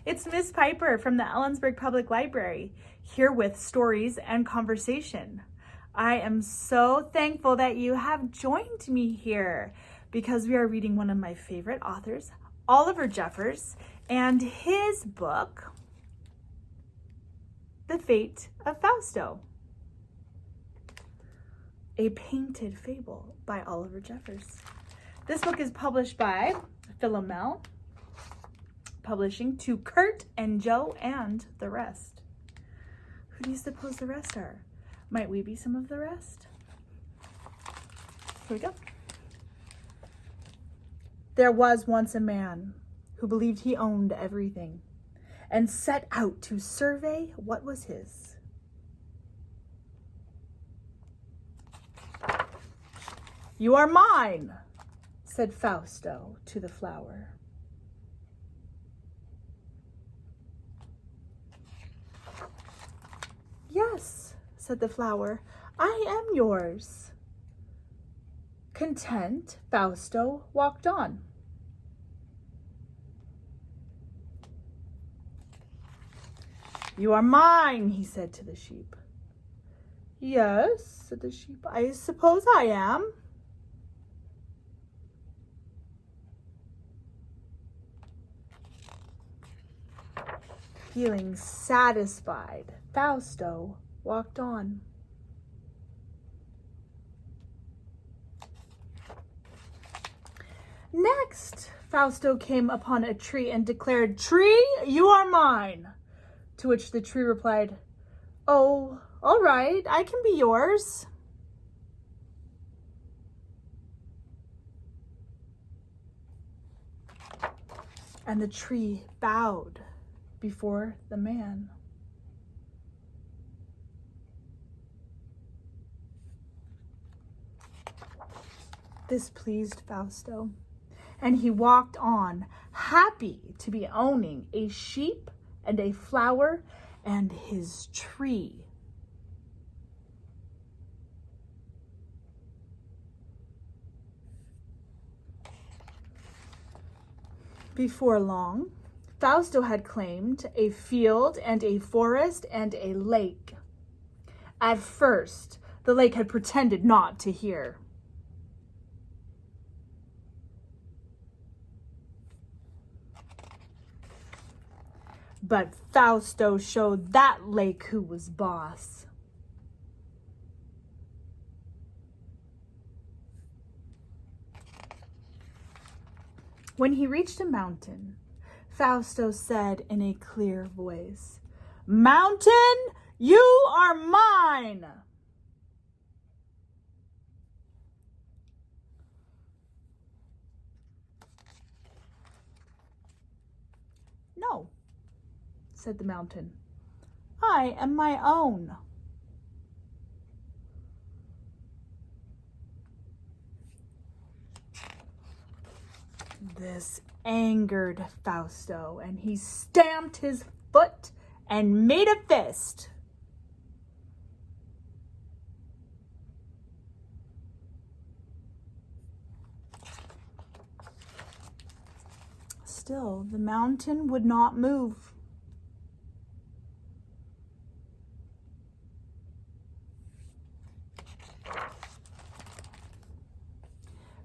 It's Miss Piper from the Ellensburg Public Library, here with stories and conversation. I am so thankful that you have joined me here because we are reading one of my favorite authors, Oliver Jeffers, and his book, The Fate of Fausto, a painted fable by Oliver Jeffers. This book is published by Philomel Publishing to Kurt and Joe and the rest. Who do you suppose the rest are? Might we be some of the rest? Here we go. There was once a man who believed he owned everything and set out to survey what was his. "You are mine," said Fausto to the flower. "Yes," said the flower, "I am yours." Content, Fausto walked on. "You are mine," he said to the sheep. "Yes," said the sheep, "I suppose I am." Feeling satisfied, Fausto walked on. Next, Fausto came upon a tree and declared, "Tree, you are mine." To which the tree replied, "Oh, all right, I can be yours." And the tree bowed before the man. This pleased Fausto, and he walked on, happy to be owning a sheep and a flower and his tree. Before long, Fausto had claimed a field and a forest and a lake. At first, the lake had pretended not to hear. But Fausto showed that lake who was boss. When he reached a mountain, Fausto said in a clear voice, "Mountain, you are mine." "No," said the mountain, "I am my own." This angered Fausto, and he stamped his foot and made a fist. Still, the mountain would not move.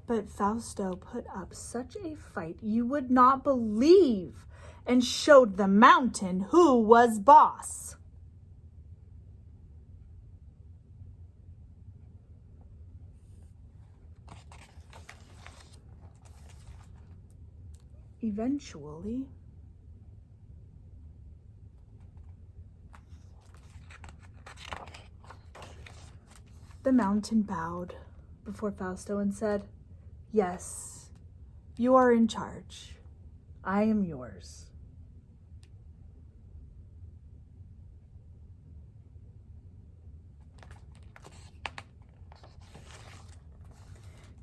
But Fausto put up such a fight you would not believe, and showed the mountain who was boss. Eventually, the mountain bowed before Fausto and said, "Yes, you are in charge. I am yours."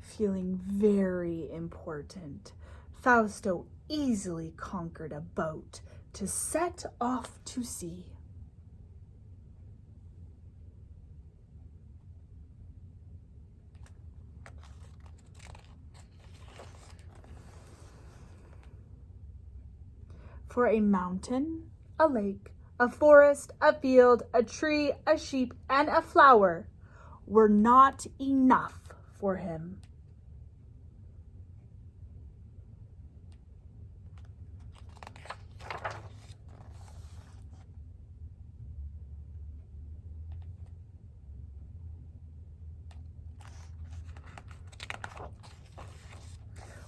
Feeling very important, Fausto easily conquered a boat to set off to sea. For a mountain, a lake, a forest, a field, a tree, a sheep, and a flower were not enough for him.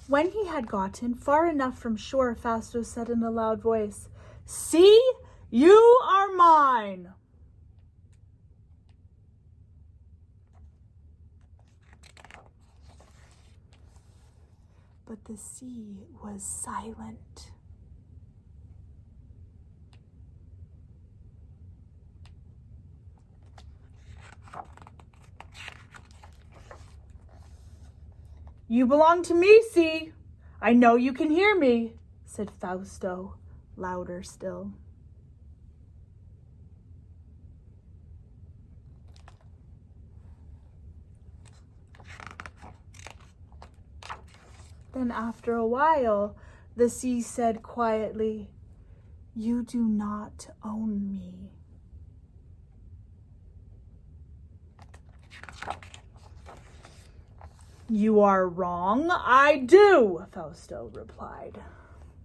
When he had gotten far enough from shore, Fausto said in a loud voice, "See, you are mine." But the sea was silent. "You belong to me, sea. I know you can hear me," said Fausto, louder still. Then after a while, the sea said quietly, "You do not own me." "You are wrong, I do," Fausto replied,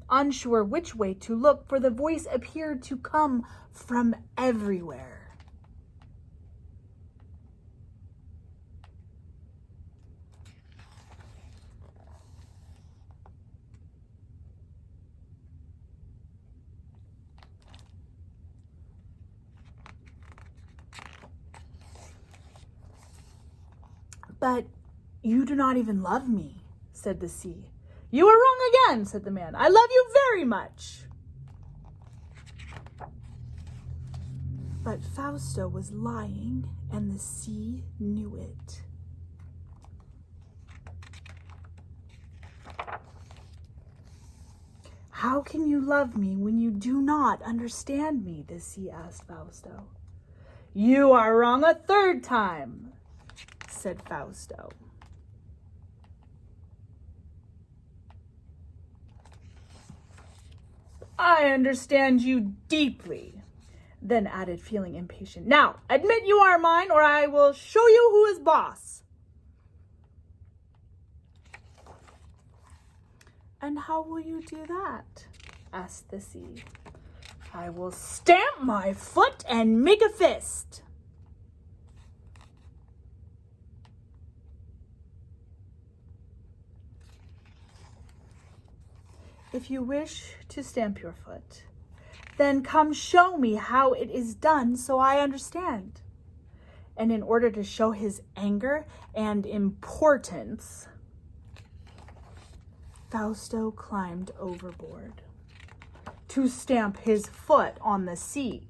unsure which way to look, for the voice appeared to come from everywhere. "But you do not even love me," said the sea. "You are wrong again," said the man. "I love you very much." But Fausto was lying, and the sea knew it. "How can you love me when you do not understand me?" the sea asked Fausto. "You are wrong a third time," said Fausto. "I understand you deeply," then added, feeling impatient. "Now, admit you are mine, or I will show you who is boss." "And how will you do that?" asked the sea. "I will stamp my foot and make a fist." "If you wish to stamp your foot, then come show me how it is done so I understand." And in order to show his anger and importance, Fausto climbed overboard to stamp his foot on the sea.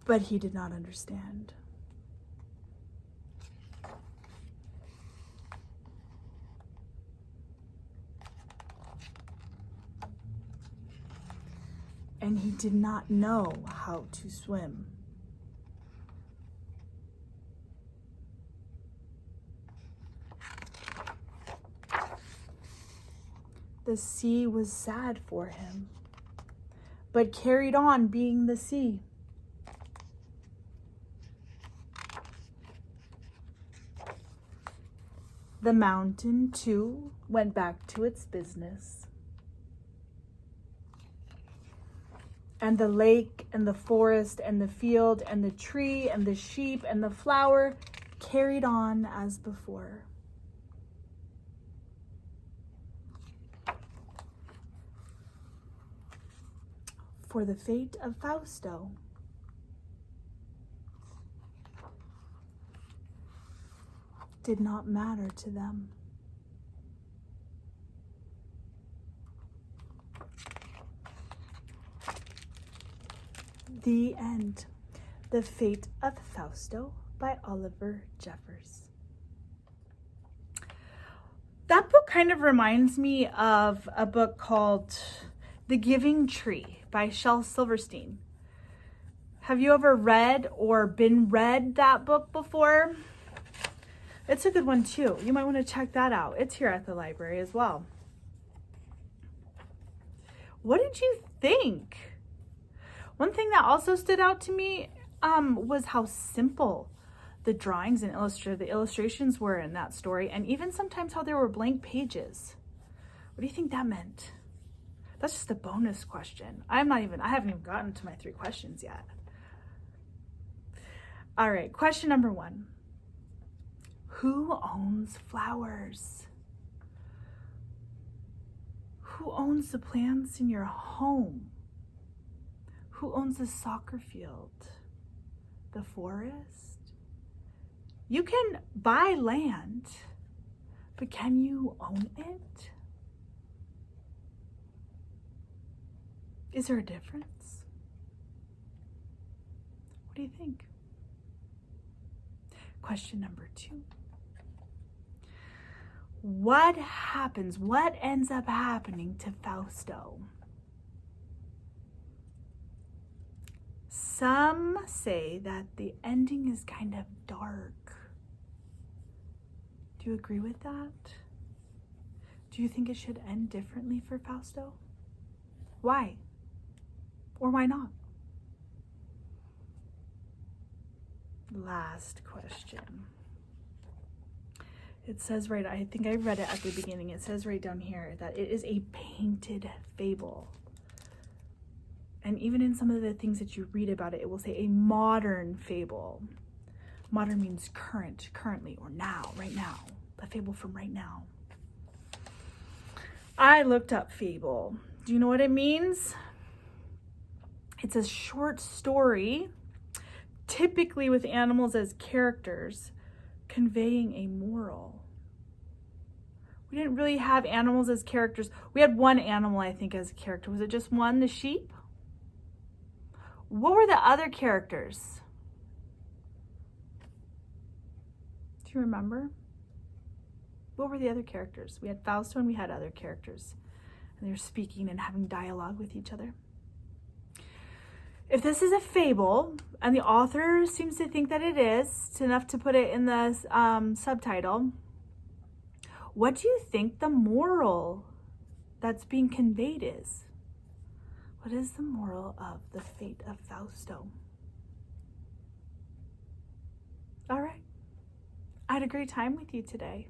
But he did not understand. And he did not know how to swim. The sea was sad for him, but carried on being the sea. The mountain, too, went back to its business. And the lake and the forest and the field and the tree and the sheep and the flower carried on as before. For the fate of Fausto did not matter to them. The end. The Fate of Fausto by Oliver Jeffers. That book kind of reminds me of a book called The Giving Tree by Shel Silverstein. Have you ever read or been read that book before? It's a good one too. You might want to check that out. It's here at the library as well. What did you think? One thing that also stood out to me was how simple the drawings and the illustrations were in that story, and even sometimes how there were blank pages. What do you think that meant? That's just a bonus question. I haven't even gotten to my 3 questions yet. All right, question number 1. Who owns flowers? Who owns the plants in your home? Who owns the soccer field? The forest? You can buy land, but can you own it? Is there a difference? What do you think? Question number 2. What ends up happening to Fausto? Some say that the ending is kind of dark. Do you agree with that? Do you think it should end differently for Fausto? Why? Or why not? Last question. It says I think I read it at the beginning. It says right down here that it is a painted fable. And even in some of the things that you read about it, it will say a modern fable. Modern means currently, or now, right now. A fable from right now. I looked up fable. Do you know what it means? It's a short story, typically with animals as characters, conveying a moral. We didn't really have animals as characters. We had one animal, I think, as a character. Was it just one, the sheep? What were the other characters? Do you remember? What were the other characters? We had Fausto and we had other characters. And they were speaking and having dialogue with each other. If this is a fable, and the author seems to think that it is, it's enough to put it in the subtitle, what do you think the moral that's being conveyed is? What is the moral of the fate of Fausto? All right. I had a great time with you today.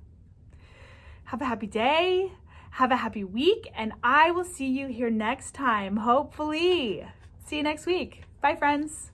Have a happy day. Have a happy week. And I will see you here next time, hopefully. See you next week. Bye, friends.